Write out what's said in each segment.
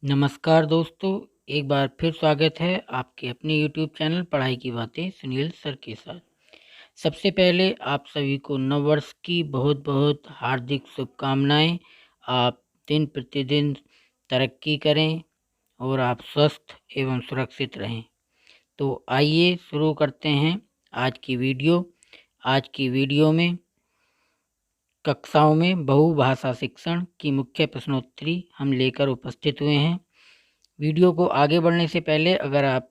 नमस्कार दोस्तों, एक बार फिर स्वागत है आपके अपने YouTube चैनल पढ़ाई की बातें सुनील सर के साथ। सबसे पहले आप सभी को नववर्ष की बहुत बहुत हार्दिक शुभकामनाएं। आप दिन प्रतिदिन तरक्की करें और आप स्वस्थ एवं सुरक्षित रहें। तो आइए शुरू करते हैं आज की वीडियो। आज की वीडियो में कक्षाओं में बहुभाषा शिक्षण की मुख्य प्रश्नोत्तरी हम लेकर उपस्थित हुए हैं। वीडियो को आगे बढ़ने से पहले अगर आप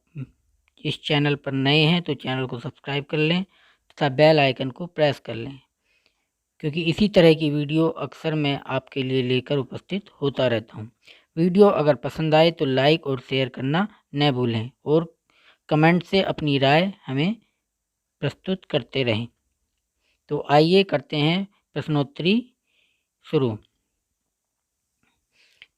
इस चैनल पर नए हैं तो चैनल को सब्सक्राइब कर लें तथा बेल आइकन को प्रेस कर लें, क्योंकि इसी तरह की वीडियो अक्सर मैं आपके लिए लेकर उपस्थित होता रहता हूं। वीडियो अगर पसंद आए तो लाइक और शेयर करना न भूलें और कमेंट से अपनी राय हमें प्रस्तुत करते रहें। तो आइए करते हैं प्रश्नोत्तरी शुरू।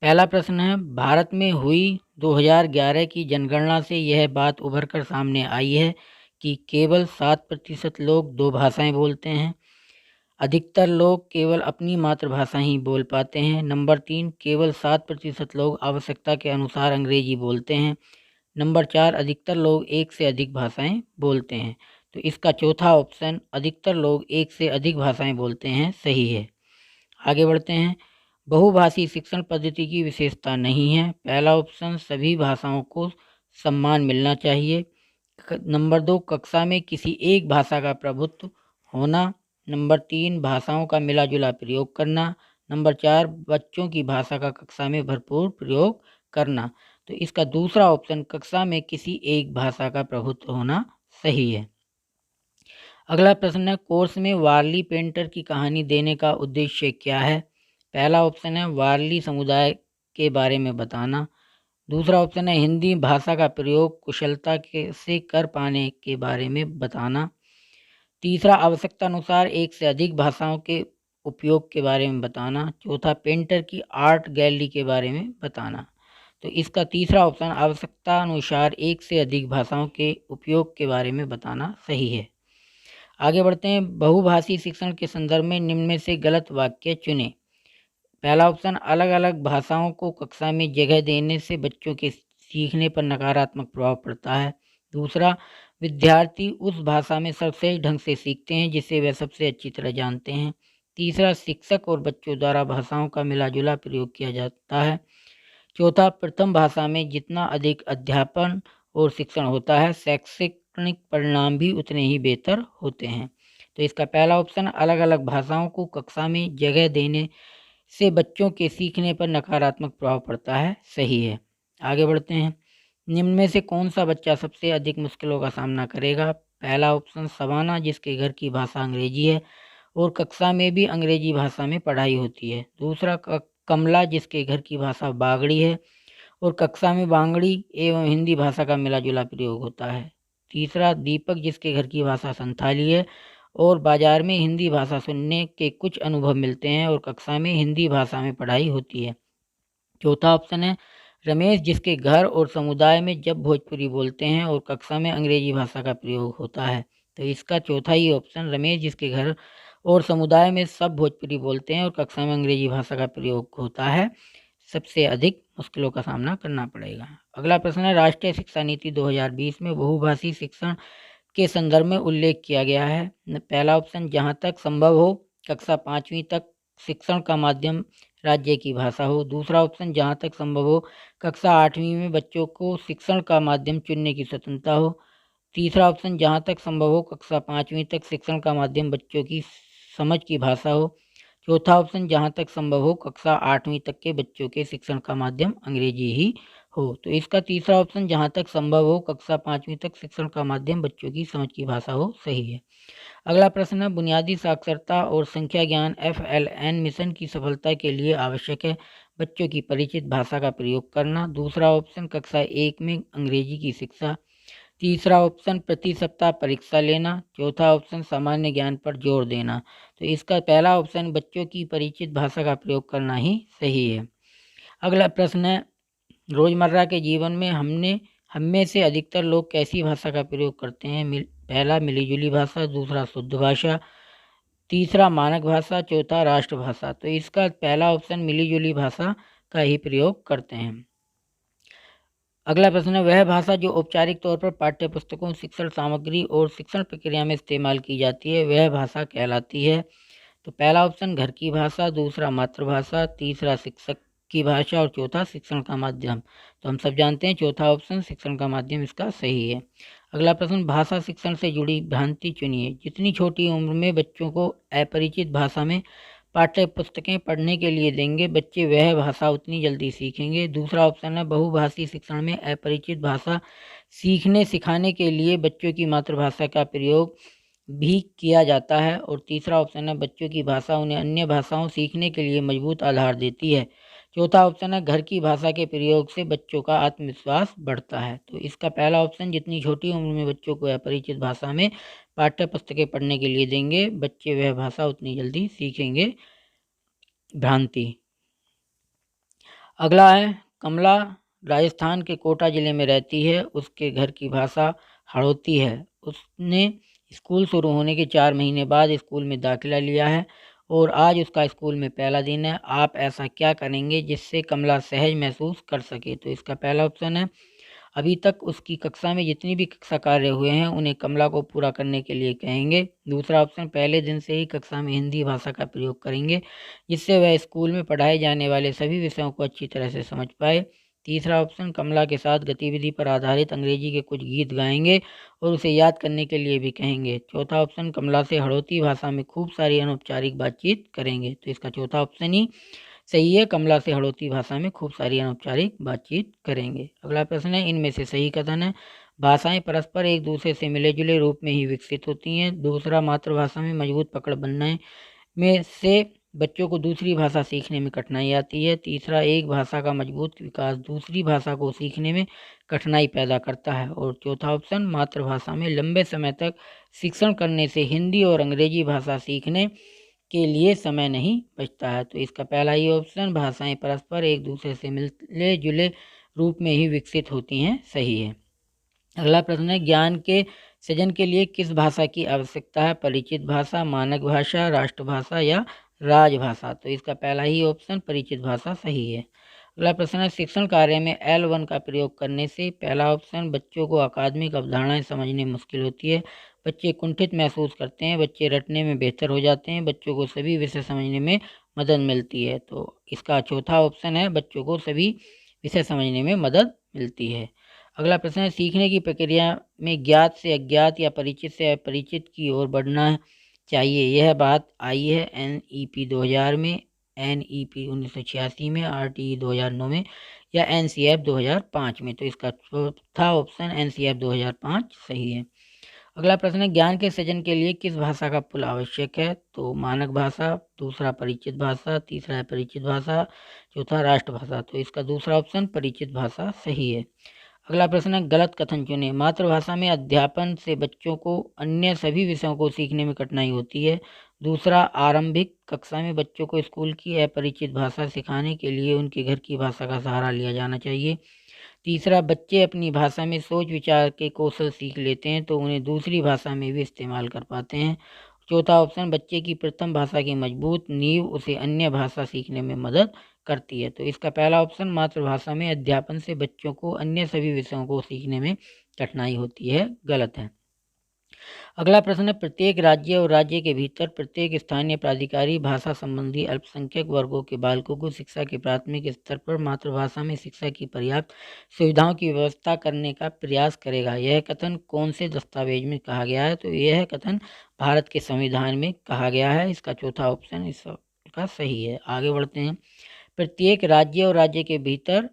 पहला प्रश्न है, भारत में हुई 2011 की जनगणना से यह बात उभर कर सामने आई है कि केवल 7% लोग दो भाषाएं बोलते हैं। अधिकतर लोग केवल अपनी मातृभाषा ही बोल पाते हैं। नंबर 3, केवल 7% लोग आवश्यकता के अनुसार अंग्रेजी बोलते हैं। नंबर 4, अधिकतर लोग एक से अधिक भाषाएं बोलते हैं। तो इसका चौथा ऑप्शन, अधिकतर लोग एक से अधिक भाषाएं बोलते हैं, सही है। आगे बढ़ते हैं। बहुभाषी शिक्षण पद्धति की विशेषता नहीं है। पहला ऑप्शन, सभी भाषाओं को सम्मान मिलना चाहिए। नंबर 2, कक्षा में किसी एक भाषा का प्रभुत्व होना। नंबर 3, भाषाओं का मिला जुला प्रयोग करना। नंबर 4, बच्चों की भाषा का कक्षा में भरपूर प्रयोग करना। तो इसका दूसरा ऑप्शन, कक्षा में किसी एक भाषा का प्रभुत्व होना, सही है। अगला प्रश्न है, कोर्स में वारली पेंटर की कहानी देने का उद्देश्य क्या है। पहला ऑप्शन है, वारली समुदाय के बारे में बताना। दूसरा ऑप्शन है, हिंदी भाषा का प्रयोग कुशलता से कर पाने के बारे में बताना। तीसरा, आवश्यकता अनुसार एक से अधिक भाषाओं के उपयोग के बारे में बताना। चौथा, पेंटर की आर्ट गैलरी के बारे में बताना। तो इसका तीसरा ऑप्शन, आवश्यकता अनुसार एक से अधिक भाषाओं के उपयोग के बारे में बताना, सही है। आगे बढ़ते हैं। बहुभाषी शिक्षण के संदर्भ में निम्न में से गलत वाक्य चुनें। पहला ऑप्शन, अलग अलग भाषाओं को कक्षा में जगह देने से बच्चों के सीखने पर नकारात्मक प्रभाव पड़ता है। दूसरा, विद्यार्थी उस भाषा में सबसे ढंग से सीखते हैं जिसे वे सबसे अच्छी तरह जानते हैं। तीसरा, शिक्षक और बच्चों द्वारा भाषाओं का मिलाजुला प्रयोग किया जाता है। चौथा, प्रथम भाषा में जितना अधिक अध्यापन और शिक्षण होता है, शैक्षणिक परिणाम भी उतने ही बेहतर होते हैं। तो इसका पहला ऑप्शन, अलग अलग भाषाओं को कक्षा में जगह देने से बच्चों के सीखने पर नकारात्मक प्रभाव पड़ता है, सही है। आगे बढ़ते हैं। निम्न में से कौन सा बच्चा सबसे अधिक मुश्किलों का सामना करेगा। पहला ऑप्शन, सवाना, जिसके घर की भाषा अंग्रेजी है और कक्षा में भी अंग्रेजी भाषा में पढ़ाई होती है। दूसरा, कमला, जिसके घर की भाषा बागड़ी है और कक्षा में बांगड़ी एवं हिंदी भाषा का मिला जुला प्रयोग होता है। तीसरा, दीपक, जिसके घर की भाषा संथाली है और बाजार में हिंदी भाषा सुनने के कुछ अनुभव मिलते हैं और कक्षा में हिंदी भाषा में पढ़ाई होती है। चौथा ऑप्शन है, रमेश, जिसके घर और समुदाय में जब भोजपुरी बोलते हैं और कक्षा में अंग्रेजी भाषा का प्रयोग होता है। तो इसका चौथा ही ऑप्शन, रमेश, जिसके घर और समुदाय में सब भोजपुरी बोलते हैं और कक्षा में अंग्रेजी भाषा का प्रयोग होता है, सबसे अधिक मुश्किलों का सामना करना पड़ेगा। अगला प्रश्न है, राष्ट्रीय शिक्षा नीति 2020 में बहुभाषी शिक्षण के संदर्भ में उल्लेख किया गया है। पहला ऑप्शन, जहां तक संभव हो कक्षा 5वीं तक शिक्षण का माध्यम राज्य की भाषा हो। दूसरा ऑप्शन, जहां तक संभव हो कक्षा 8वीं में बच्चों को शिक्षण का माध्यम चुनने की स्वतंत्रता हो। तीसरा ऑप्शन, जहां तक संभव हो कक्षा 5वीं तक शिक्षण का माध्यम बच्चों की समझ की भाषा हो। चौथा ऑप्शन, जहां तक संभव हो कक्षा 8वीं तक के बच्चों के शिक्षण का माध्यम अंग्रेजी ही हो। तो इसका तीसरा ऑप्शन, जहां तक संभव हो कक्षा 5वीं तक शिक्षण का माध्यम बच्चों की समझ की भाषा हो, सही है। अगला प्रश्न है, बुनियादी साक्षरता और संख्या ज्ञान FLN मिशन की सफलता के लिए आवश्यक है बच्चों की परिचित भाषा का प्रयोग करना। दूसरा ऑप्शन, कक्षा 1 में अंग्रेजी की शिक्षा। तीसरा ऑप्शन, प्रति सप्ताह परीक्षा लेना। चौथा ऑप्शन, सामान्य ज्ञान पर जोर देना। तो इसका पहला ऑप्शन, बच्चों की परिचित भाषा का प्रयोग करना ही सही है। अगला प्रश्न है, रोजमर्रा के जीवन में हम में से अधिकतर लोग कैसी भाषा का प्रयोग करते हैं। पहला, मिलीजुली भाषा। दूसरा, शुद्ध भाषा। तीसरा, मानक भाषा। चौथा, राष्ट्रभाषा। तो इसका पहला ऑप्शन, मिलीजुली भाषा का ही प्रयोग करते हैं। अगला प्रश्न है, वह भाषा जो औपचारिक तौर पर पाठ्य पुस्तकों, शिक्षण सामग्री और शिक्षण प्रक्रिया में इस्तेमाल की जाती है, वह भाषा कहलाती है। तो पहला ऑप्शन घर की भाषा, दूसरा मातृभाषा, तीसरा शिक्षक की भाषा और चौथा शिक्षण का माध्यम। तो हम सब जानते हैं चौथा ऑप्शन शिक्षण का माध्यम इसका सही है। अगला प्रश्न, भाषा शिक्षण से जुड़ी भ्रांति चुनिए। जितनी छोटी उम्र में बच्चों को अपरिचित भाषा में पाठ्य पुस्तकें पढ़ने के लिए देंगे, बच्चे वह भाषा उतनी जल्दी सीखेंगे। दूसरा ऑप्शन है, बहुभाषी शिक्षण में अपरिचित भाषा सीखने सिखाने के लिए बच्चों की मातृभाषा का प्रयोग भी किया जाता है। और तीसरा ऑप्शन है, बच्चों की भाषा उन्हें अन्य भाषाओं सीखने के लिए मजबूत आधार देती है। चौथा ऑप्शन है, घर की भाषा के प्रयोग से बच्चों का आत्मविश्वास बढ़ता है। तो इसका पहला ऑप्शन, जितनी छोटी उम्र में बच्चों को अपरिचित भाषा में पाठ्य पुस्तकें पढ़ने के लिए देंगे, बच्चे वह भाषा उतनी जल्दी सीखेंगे। भ्रांति। अगला है, कमला राजस्थान के कोटा जिले में रहती है, उसके घर की भाषा हड़ौती है। उसने स्कूल शुरू होने के 4 महीने बाद स्कूल में दाखिला लिया है और आज उसका स्कूल में पहला दिन है। आप ऐसा क्या करेंगे जिससे कमला सहज महसूस कर सके? तो इसका पहला ऑप्शन है, अभी तक उसकी कक्षा में जितनी भी कक्षा कार्य हुए हैं उन्हें कमला को पूरा करने के लिए कहेंगे। दूसरा ऑप्शन, पहले दिन से ही कक्षा में हिंदी भाषा का प्रयोग करेंगे जिससे वह स्कूल में पढ़ाए जाने वाले सभी विषयों को अच्छी तरह से समझ पाए। तीसरा ऑप्शन, कमला के साथ गतिविधि पर आधारित अंग्रेजी के कुछ गीत गाएंगे और उसे याद करने के लिए भी कहेंगे। चौथा ऑप्शन, कमला से हड़ौती भाषा में खूब सारी अनौपचारिक बातचीत करेंगे। तो इसका चौथा ऑप्शन ही सही है, कमला से हड़ौती भाषा में खूब सारी अनौपचारिक बातचीत करेंगे। अगला प्रश्न है, इनमें से सही कथन है। भाषाएं परस्पर एक दूसरे से मिले जुले रूप में ही विकसित होती हैं। दूसरा, मातृभाषा में मजबूत पकड़ बनने में से बच्चों को दूसरी भाषा सीखने में कठिनाई आती है। तीसरा, एक भाषा का मजबूत विकास दूसरी भाषा को सीखने में कठिनाई पैदा करता है। और चौथा ऑप्शन, मातृभाषा में लंबे समय तक शिक्षण करने से हिंदी और अंग्रेजी भाषा सीखने के लिए समय नहीं बचता है। तो इसका पहला ही ऑप्शन, भाषाएं परस्पर एक दूसरे से मिले जुले रूप में ही विकसित होती हैं, सही है। अगला प्रश्न है, ज्ञान के सृजन के लिए किस भाषा की आवश्यकता है? परिचित भाषा, मानक भाषा, राष्ट्रभाषा या राजभाषा? तो इसका पहला ही ऑप्शन परिचित भाषा सही है। अगला प्रश्न है, शिक्षण कार्य में L1 का प्रयोग करने से। पहला ऑप्शन, बच्चों को अकादमिक अवधारणाएं समझने में मुश्किल होती है, बच्चे कुंठित महसूस करते हैं, बच्चे रटने में बेहतर हो जाते हैं, बच्चों को सभी विषय समझने में मदद मिलती है। तो इसका चौथा ऑप्शन है, बच्चों को सभी विषय समझने में मदद मिलती है। अगला प्रश्न है, सीखने की प्रक्रिया में ज्ञात से अज्ञात या परिचित से अपरिचित की ओर बढ़ना चाहिए। यह बात आई है NEP 2000 में, NEP 1986 में, RTE 2009 में या NCF 2005 में। तो इसका चौथा ऑप्शन NCF 2005 सही है। अगला प्रश्न है, ज्ञान के सृजन के लिए किस भाषा का पुल आवश्यक है? तो मानक भाषा, दूसरा परिचित भाषा, तीसरा है परिचित भाषा, चौथा राष्ट्रभाषा। तो इसका दूसरा ऑप्शन परिचित भाषा सही है। अगला प्रश्न है, गलत कथन चुनें। मातृभाषा में अध्यापन से बच्चों को अन्य सभी विषयों को सीखने में कठिनाई होती है। दूसरा, आरंभिक कक्षा में बच्चों को स्कूल की अपरिचित भाषा सिखाने के लिए उनके घर की भाषा का सहारा लिया जाना चाहिए। तीसरा, बच्चे अपनी भाषा में सोच विचार के कौशल सीख लेते हैं तो उन्हें दूसरी भाषा में भी इस्तेमाल कर पाते हैं। चौथा ऑप्शन, बच्चे की प्रथम भाषा की मजबूत नींव उसे अन्य भाषा सीखने में मदद करती है। तो इसका पहला ऑप्शन, मातृभाषा में अध्यापन से बच्चों को अन्य सभी विषयों को सीखने में कठिनाई होती है, गलत है। अगला प्रश्न है, प्रत्येक राज्य और राज्य के भीतर प्रत्येक स्थानीय प्राधिकारी भाषा संबंधी अल्पसंख्यक वर्गों के बालकों को शिक्षा के प्राथमिक स्तर पर मातृभाषा में शिक्षा की पर्याप्त सुविधाओं की व्यवस्था करने का प्रयास करेगा। यह कथन कौन से दस्तावेज में कहा गया है? तो यह कथन भारत के संविधान में कहा गया है। इसका चौथा ऑप्शन इसका सही है। आगे बढ़ते हैं, प्रत्येक राज्य और राज्य के भीतर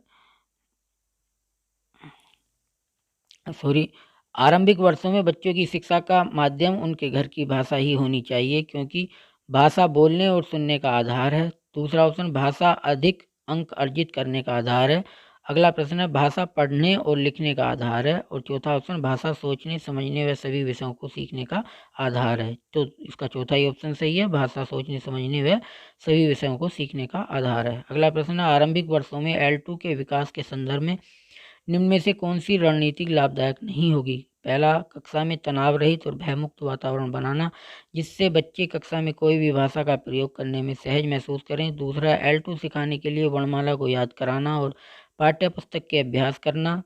आरंभिक वर्षों में बच्चों की शिक्षा का माध्यम उनके घर की भाषा ही होनी चाहिए, क्योंकि भाषा बोलने और सुनने का आधार है। दूसरा ऑप्शन, भाषा अधिक अंक अर्जित करने का आधार है। अगला प्रश्न है, भाषा पढ़ने और लिखने का आधार है। और चौथा ऑप्शन, भाषा सोचने समझने व सभी विषयों को सीखने का आधार है। तो इसका चौथा ही ऑप्शन सही है, भाषा सोचने समझने व सभी विषयों को सीखने का आधार है। अगला प्रश्न है, आरंभिक वर्षों में L2 के विकास के संदर्भ में निम्न में से कौन सी रणनीति लाभदायक नहीं होगी? पहला, कक्षा में तनाव रहित और भयमुक्त वातावरण बनाना जिससे बच्चे कक्षा में कोई भी भाषा का प्रयोग करने में सहज महसूस करें। दूसरा, L2 सिखाने के लिए वर्णमाला को याद कराना और पाठ्य पुस्तक के अभ्यास करना।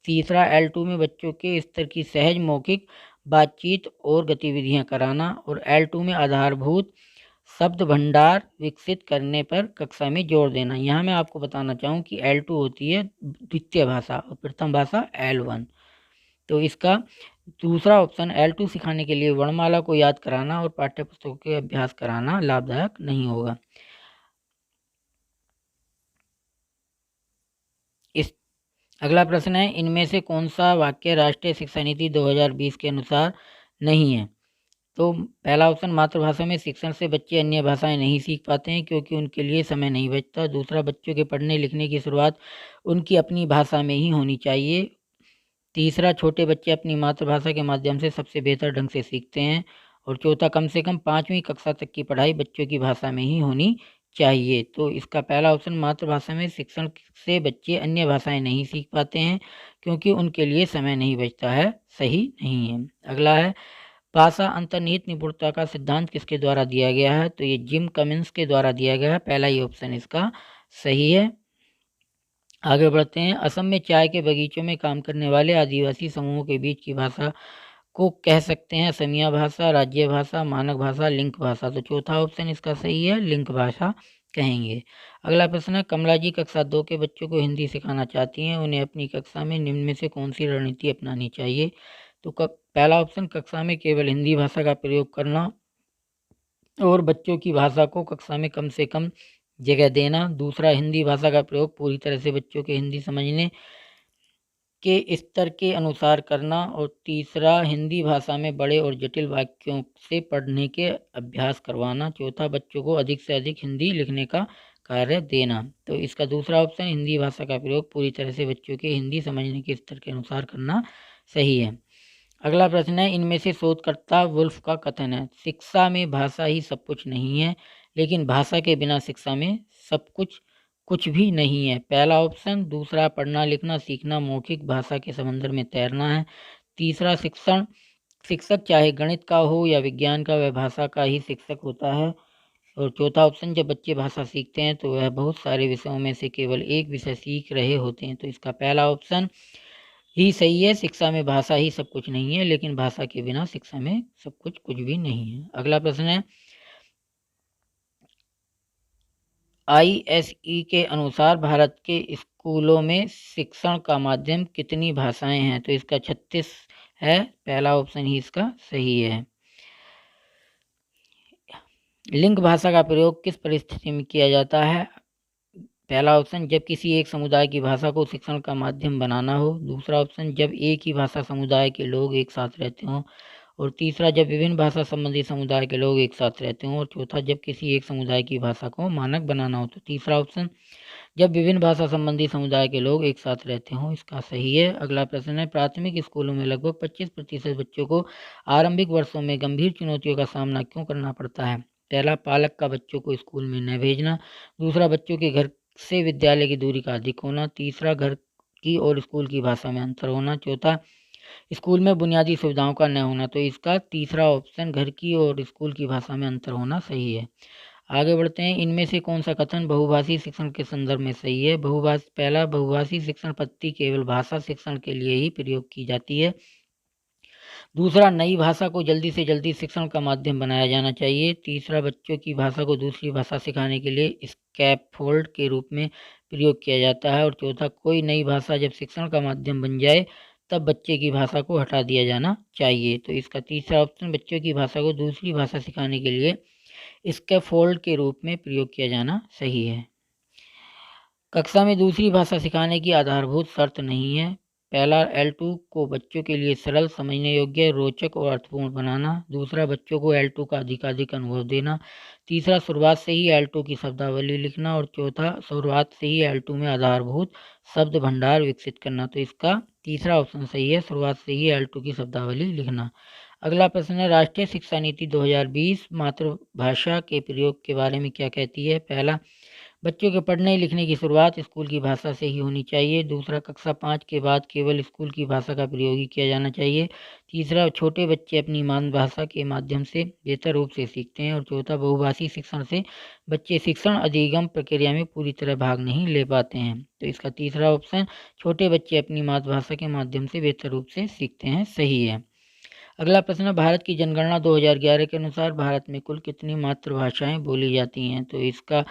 तीसरा L2 में बच्चों के स्तर की सहज मौखिक बातचीत और गतिविधियां कराना, और L2 में आधारभूत शब्द भंडार विकसित करने पर कक्षा में जोर देना। यहाँ मैं आपको बताना चाहूँ कि L2 होती है द्वितीय भाषा और प्रथम भाषा L1। तो इसका दूसरा ऑप्शन L2 सिखाने के लिए वर्णमाला को याद कराना और पाठ्य पुस्तकों के अभ्यास कराना लाभदायक नहीं होगा। अगला प्रश्न है, इनमें से कौन सा वाक्य राष्ट्रीय शिक्षा नीति 2020 के अनुसार नहीं है? तो पहला ऑप्शन, मातृभाषा में शिक्षण से बच्चे अन्य भाषाएं नहीं सीख पाते हैं क्योंकि उनके लिए समय नहीं बचता। दूसरा, बच्चों के पढ़ने लिखने की शुरुआत उनकी अपनी भाषा में ही होनी चाहिए। तीसरा, छोटे बच्चे अपनी मातृभाषा के माध्यम से सबसे बेहतर ढंग से सीखते हैं। और चौथा, कम से कम 5वीं कक्षा तक की पढ़ाई बच्चों की भाषा में ही होनी चाहिए। तो इसका पहला ऑप्शन, मातृभाषा में शिक्षण से बच्चे अन्य भाषाएं नहीं सीख पाते हैं क्योंकि उनके लिए समय नहीं बचता है, सही नहीं है। अगला है, भाषा अंतर्निहित निपुणता का सिद्धांत किसके द्वारा दिया गया है? तो ये जिम कमिंस के द्वारा दिया गया है। पहला ही ऑप्शन इसका सही है। आगे बढ़ते हैं, असम में चाय के बगीचों में काम करने वाले आदिवासी समूहों के बीच की भाषा को कह सकते हैं असमिया भाषा, राज्य भाषा, मानक भाषा, लिंक भाषा। तो चौथा ऑप्शन इसका सही है, लिंक भाषा कहेंगे। अगला प्रश्न है, कमला जी कक्षा 2 के बच्चों को हिंदी सिखाना चाहती हैं, उन्हें अपनी कक्षा में निम्न में से कौन सी रणनीति अपनानी चाहिए? तो पहला ऑप्शन, कक्षा में केवल हिंदी भाषा का प्रयोग करना और बच्चों की भाषा को कक्षा में कम से कम जगह देना। दूसरा, हिंदी भाषा का प्रयोग पूरी तरह से बच्चों के हिंदी समझने के स्तर के अनुसार करना। और तीसरा, हिंदी भाषा में बड़े और जटिल वाक्यों से पढ़ने के अभ्यास करवाना। चौथा, बच्चों को अधिक से अधिक हिंदी लिखने का कार्य देना। तो इसका दूसरा ऑप्शन, हिंदी भाषा का प्रयोग पूरी तरह से बच्चों के हिंदी समझने के स्तर के अनुसार करना, सही है। अगला प्रश्न है, इनमें से शोधकर्ता वुल्फ का कथन है, शिक्षा में भाषा ही सब कुछ नहीं है, लेकिन भाषा के बिना शिक्षा में सब कुछ कुछ भी नहीं है। पहला ऑप्शन। दूसरा, पढ़ना लिखना सीखना मौखिक भाषा के समंदर में तैरना है। तीसरा, शिक्षक चाहे गणित का हो या विज्ञान का, वह भाषा का ही शिक्षक होता है। और चौथा ऑप्शन, जब बच्चे भाषा सीखते हैं तो वह बहुत सारे विषयों में से केवल एक विषय सीख रहे होते हैं। तो इसका पहला ऑप्शन ही सही है, शिक्षा में भाषा ही सब कुछ नहीं है, लेकिन भाषा के बिना शिक्षा में सब कुछ कुछ भी नहीं है। अगला प्रश्न है, ISE के अनुसार भारत के स्कूलों में शिक्षण का माध्यम कितनी भाषाएं हैं? तो इसका 36 है। पहला ऑप्शन ही इसका सही है। लिंग भाषा का प्रयोग किस परिस्थिति में किया जाता है? पहला ऑप्शन, जब किसी एक समुदाय की भाषा को शिक्षण का माध्यम बनाना हो। दूसरा ऑप्शन, जब एक ही भाषा समुदाय के लोग एक साथ रहते हों। और तीसरा, जब विभिन्न भाषा संबंधी समुदाय के लोग एक साथ रहते हों। और चौथा, जब किसी एक समुदाय की भाषा को मानक बनाना हो। तो तीसरा ऑप्शन, जब विभिन्न भाषा संबंधी समुदाय के लोग एक साथ रहते हों, इसका सही है। अगला प्रश्न है, प्राथमिक स्कूलों में लगभग 25% बच्चों को आरंभिक वर्षों में गंभीर चुनौतियों का सामना क्यों करना पड़ता है? पहला, पालक का बच्चों को स्कूल में न भेजना। दूसरा, बच्चों के घर से विद्यालय की दूरी का अधिक होना। तीसरा, घर की और स्कूल की भाषा में अंतर होना। चौथा, स्कूल में बुनियादी सुविधाओं का न होना। तो इसका तीसरा ऑप्शन, घर की और स्कूल की भाषा में अंतर होना, सही है। आगे बढ़ते हैं, इनमें से कौन सा कथन बहुभाषी शिक्षण के संदर्भ में सही है? पहला, बहुभाषी शिक्षण पद्धति केवल भाषा शिक्षण के लिए ही प्रयोग की जाती है। दूसरा, नई भाषा को जल्दी से जल्दी शिक्षण का माध्यम बनाया जाना चाहिए। तीसरा, बच्चों की भाषा को दूसरी भाषा सिखाने के लिए स्कैफोल्ड के रूप में प्रयोग किया जाता है। और चौथा, कोई नई भाषा जब शिक्षण का माध्यम बन जाए तब बच्चे की भाषा को हटा दिया जाना चाहिए। तो इसका तीसरा ऑप्शन, बच्चों की भाषा को दूसरी भाषा सिखाने के लिए स्कैफोल्ड के रूप में प्रयोग किया जाना, सही है। कक्षा में दूसरी भाषा सिखाने की आधारभूत शर्त नहीं है। पहला, L2 को बच्चों के लिए सरल, समझने योग्य, रोचक और अर्थपूर्ण बनाना। दूसरा, बच्चों को L2 का अधिकाधिक अनुभव देना। तीसरा, शुरुआत से ही L2 की शब्दावली लिखना। और चौथा, शुरुआत से ही L2 में आधारभूत शब्द भंडार विकसित करना। तो इसका तीसरा ऑप्शन सही है, शुरुआत से ही L2 की शब्दावली लिखना। अगला प्रश्न है, राष्ट्रीय शिक्षा नीति 2020 मातृभाषा के प्रयोग के बारे में क्या कहती है? पहला, बच्चों के पढ़ने लिखने की शुरुआत स्कूल की भाषा से ही होनी चाहिए। दूसरा, कक्षा 5 के बाद केवल स्कूल की भाषा का प्रयोग ही किया जाना चाहिए। तीसरा, छोटे बच्चे अपनी मातृभाषा के माध्यम से बेहतर रूप से सीखते हैं। और चौथा, बहुभाषी शिक्षण से बच्चे शिक्षण अधिगम प्रक्रिया में पूरी तरह भाग नहीं ले पाते हैं। तो इसका तीसरा ऑप्शन, छोटे बच्चे अपनी मातृभाषा के माध्यम से बेहतर रूप से सीखते हैं, सही है। अगला प्रश्न, भारत की जनगणना 2011 के अनुसार भारत में कुल कितनी मातृभाषाएं बोली जाती हैं? तो इसका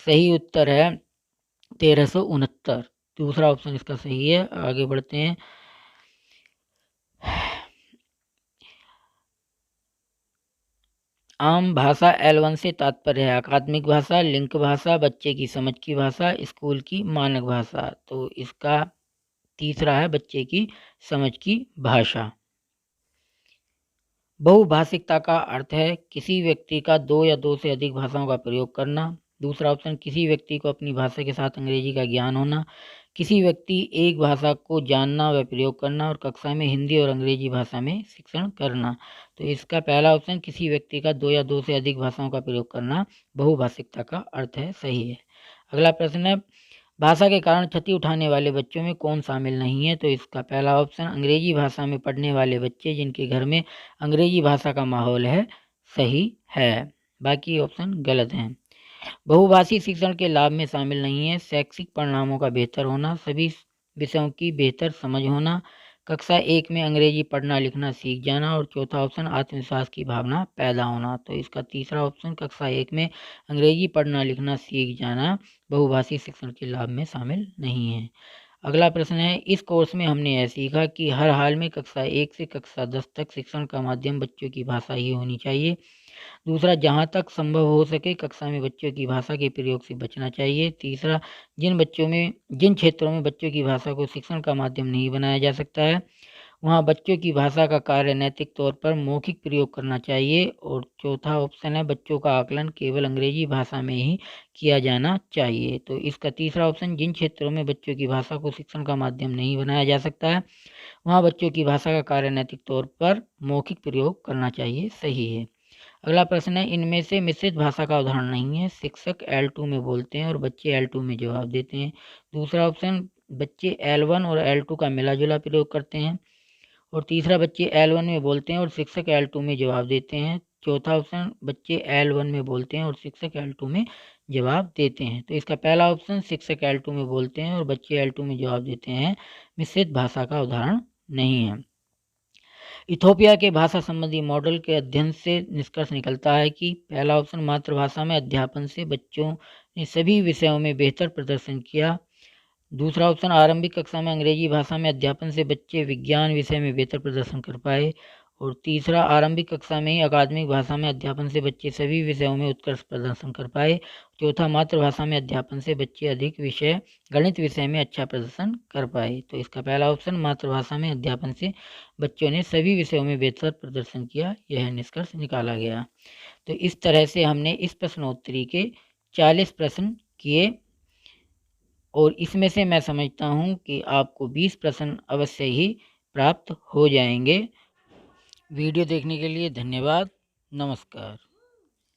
सही उत्तर है 1369। दूसरा ऑप्शन इसका सही है। आगे बढ़ते हैं। आम भाषा L1 से तात्पर्य है अकादमिक भाषा, लिंक भाषा, बच्चे की समझ की भाषा, स्कूल की मानक भाषा। तो इसका तीसरा है बच्चे की समझ की भाषा। बहुभाषिकता का अर्थ है किसी व्यक्ति का दो या दो से अधिक भाषाओं का प्रयोग करना। दूसरा ऑप्शन, किसी व्यक्ति को अपनी भाषा के साथ अंग्रेजी का ज्ञान होना। किसी व्यक्ति एक भाषा को जानना व प्रयोग करना। और कक्षा में हिंदी और अंग्रेजी भाषा में शिक्षण करना। तो इसका पहला ऑप्शन, किसी व्यक्ति का दो या दो से अधिक भाषाओं का प्रयोग करना, बहुभाषिकता का अर्थ है, सही है। अगला प्रश्न है, भाषा के कारण क्षति उठाने वाले बच्चों में कौन शामिल नहीं है? तो इसका पहला ऑप्शन, अंग्रेजी भाषा में पढ़ने वाले बच्चे जिनके घर में अंग्रेजी भाषा का माहौल है, सही है। बाकी ऑप्शन गलत हैं। बहुभाषी शिक्षण के लाभ में शामिल नहीं है शैक्षिक परिणामों का बेहतर होना, सभी विषयों की बेहतर समझ होना, कक्षा 1 में अंग्रेजी पढ़ना लिखना सीख जाना। और चौथा ऑप्शन, आत्मविश्वास की भावना पैदा होना। तो इसका तीसरा ऑप्शन, कक्षा 1 में अंग्रेजी पढ़ना लिखना सीख जाना, बहुभाषी शिक्षण के लाभ में शामिल नहीं है। अगला प्रश्न है, इस कोर्स में हमने यह सीखा कि हर हाल में कक्षा 1 से कक्षा 10 तक शिक्षण का माध्यम बच्चों की भाषा ही होनी चाहिए। दूसरा, जहाँ तक संभव हो सके कक्षा में बच्चों की भाषा के प्रयोग से बचना चाहिए। तीसरा, जिन क्षेत्रों में बच्चों की भाषा को शिक्षण का माध्यम नहीं बनाया जा सकता है, वहाँ बच्चों की भाषा का कार्य नैतिक तौर पर मौखिक प्रयोग करना चाहिए। और चौथा ऑप्शन है, बच्चों का आकलन केवल अंग्रेजी भाषा में ही किया जाना चाहिए। तो इसका तीसरा ऑप्शन, जिन क्षेत्रों में बच्चों की भाषा को शिक्षण का माध्यम नहीं बनाया जा सकता है, वहाँ बच्चों की भाषा का कार्य नैतिक तौर पर मौखिक प्रयोग करना चाहिए, सही है। अगला प्रश्न है, इनमें से मिश्रित भाषा का उदाहरण नहीं है। शिक्षक L2 में बोलते हैं और बच्चे L2 में जवाब देते हैं। दूसरा ऑप्शन, बच्चे L1 और L2 का मिला जुला प्रयोग करते हैं। और तीसरा, बच्चे L1 में बोलते हैं और शिक्षक L2 में जवाब देते हैं। चौथा ऑप्शन, बच्चे L1 में बोलते हैं और शिक्षक L2 में जवाब देते हैं। तो इसका पहला ऑप्शन, शिक्षक L2 में बोलते हैं और बच्चे L2 में जवाब देते हैं, मिश्रित भाषा का उदाहरण नहीं है। इथोपिया के भाषा संबंधी मॉडल के अध्ययन से निष्कर्ष निकलता है कि पहला ऑप्शन, मातृभाषा में अध्यापन से बच्चों ने सभी विषयों में बेहतर प्रदर्शन किया। दूसरा ऑप्शन, आरंभिक कक्षा में अंग्रेजी भाषा में अध्यापन से बच्चे विज्ञान विषय में बेहतर प्रदर्शन कर पाए। और तीसरा, आरंभिक कक्षा में ही अकादमिक भाषा में अध्यापन से बच्चे सभी विषयों में उत्कृष्ट प्रदर्शन कर पाए। चौथा, मातृभाषा में अध्यापन से बच्चे अधिक विषय गणित विषय में अच्छा प्रदर्शन कर पाए। तो इसका पहला ऑप्शन, मातृभाषा में अध्यापन से बच्चों ने सभी विषयों में बेहतर प्रदर्शन किया, यह निष्कर्ष निकाला गया। तो इस तरह से हमने इस प्रश्नोत्तरी के 40 प्रश्न किए और इसमें से मैं समझता हूँ कि आपको 20 प्रश्न अवश्य ही प्राप्त हो जाएंगे। वीडियो देखने के लिए धन्यवाद। नमस्कार।